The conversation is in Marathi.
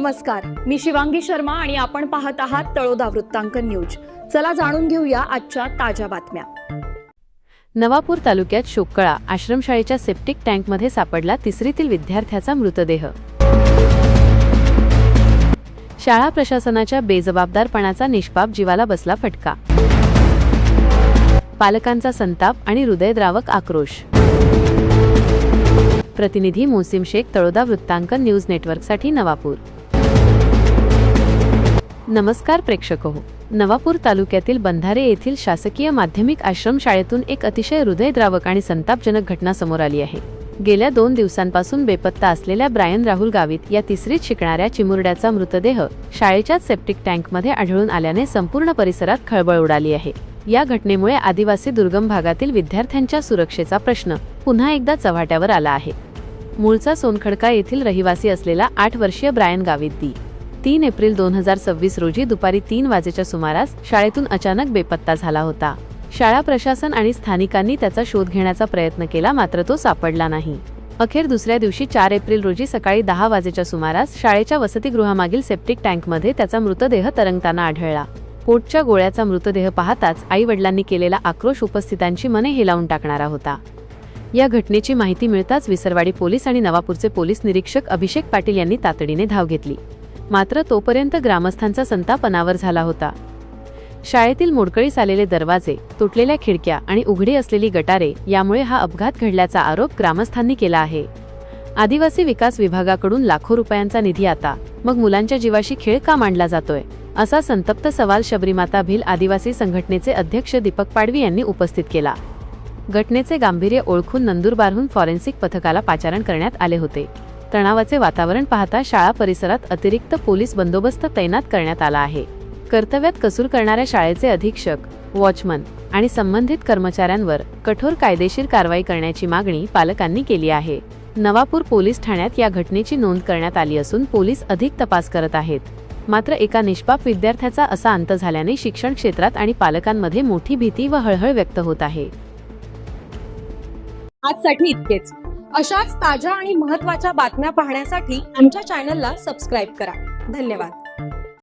नमस्कार, मी शिवांगी शर्मा आणि आपण पाहत आहात तळोदा वृत्तांकन न्यूज। चला जाणून घेऊया आजच्या ताज्या बातम्या। नवापूर तालुक्यात शोककळा आश्रमशाळेच्या सेप्टिक टँकमध्ये सापडला तिसरीतील विद्यार्थ्याचा मृतदेह। शाळा प्रशासनाच्या बेजबाबदारपणाचा निष्पाप जीवाला बसला फटका। पालकांचा संताप आणि हृदयद्रावक आक्रोश। प्रतिनिधी मोसिम शेख, तळोदा वृत्तांकन न्यूज नेटवर्कसाठी नवापूर। नमस्कार प्रेक्षको, नवापूर तालुक्यातील बंधारे येथील शासकीय माध्यमिक आश्रम शाळेतून एक अतिशय हृदयद्रावक आणि संतापजनक घटना समोर आली आहे। गेल्या 2 दिवसांपासून बेपत्ता असलेल्या ब्रायन राहुल गावित या तिसरीत शिकणाऱ्या चिमुरड्याचा मृतदेह शाळेच्याच सेप्टिक टँकमध्ये आढळून आल्याने संपूर्ण परिसरात खळबळ उडाली आहे। या घटनेमुळे आदिवासी दुर्गम भागातील विद्यार्थ्यांच्या सुरक्षेचा प्रश्न पुन्हा एकदा चव्हाट्यावर आला आहे। मूळचा सोनखडका येथील रहिवासी असलेला 8 वर्षीय ब्रायन गावित 3 एप्रिल 2026 रोजी दुपारी 3 वाजेच्या सुमारास शाळेतून अचानक बेपत्ता झाला होता। शाळा प्रशासन आणि स्थानिकांनी त्याचा शोध घेण्याचा प्रयत्न केला, मात्र तो सापडला नाही। अखेर दुसऱ्या दिवशी 4 एप्रिल रोजी सकाळी 10 वाजेच्या सुमारास शाळेच्या वसतिगृहामागील सेप्टिक टँकमध्ये त्याचा मृतदेह तरंगताना आढळला। पोटच्या गोळ्याचा मृतदेह पाहताच आई वडिलांनी केलेला आक्रोश उपस्थितांची मने हेलावून टाकणारा होता। या घटनेची माहिती मिळताच विसरवाडी पोलीस आणि नवापूरचे पोलीस निरीक्षक अभिषेक पाटील यांनी तातडीने धाव घेतली, मात्र तोपर्यंत ग्रामस्थांचा संताप अनावर झाला होता। शाळेतील मोडकळीस आलेले दरवाजे, तुटलेल्या खिडक्या आणि उघडी असलेली गटारे यामुळे हा अपघात घडल्याचा आरोप ग्रामस्थांनी केला आहे। आदिवासी विकास विभागाकडून लाखो रुपयांचा निधी आता मग मुलांच्या जीवाशी खेळ का मांडला जातोय, असा संतप्त सवाल शबरीमाता भिल आदिवासी संघटनेचे अध्यक्ष दीपक पाडवी यांनी उपस्थित केला। घटनेचे गांभीर्य ओळखून नंदुरबारहून फॉरेन्सिक पथकाला पाचारण करण्यात आले होते। तणावाचे वातावरण पाहता शाळा परिसरात अतिरिक्त पोलीस बंदोबस्त तैनात करण्यात आला आहे। कर्तव्यात कसूर करणाऱ्या शाळेचे अधीक्षक, वॉचमन आणि संबंधित कर्मचाऱ्यांवर कठोर कायदेशीर कारवाई करण्याची मागणी पालकांनी केली आहे। नवापूर पोलीस ठाण्यात या घटनेची नोंद करण्यात आली असून पोलीस अधिक तपास करत आहेत। मात्र एका निष्पाप विद्यार्थ्याचा असा अंत झाल्याने शिक्षण क्षेत्रात आणि पालकांमध्ये मोठी भीती व हळहळ व्यक्त होत आहे। आजसाठी इतकेच। अशाच ताज्या आणि महत्त्वाच्या बातम्या पाहण्यासाठी आमच्या चॅनलला सबस्क्राइब करा। धन्यवाद।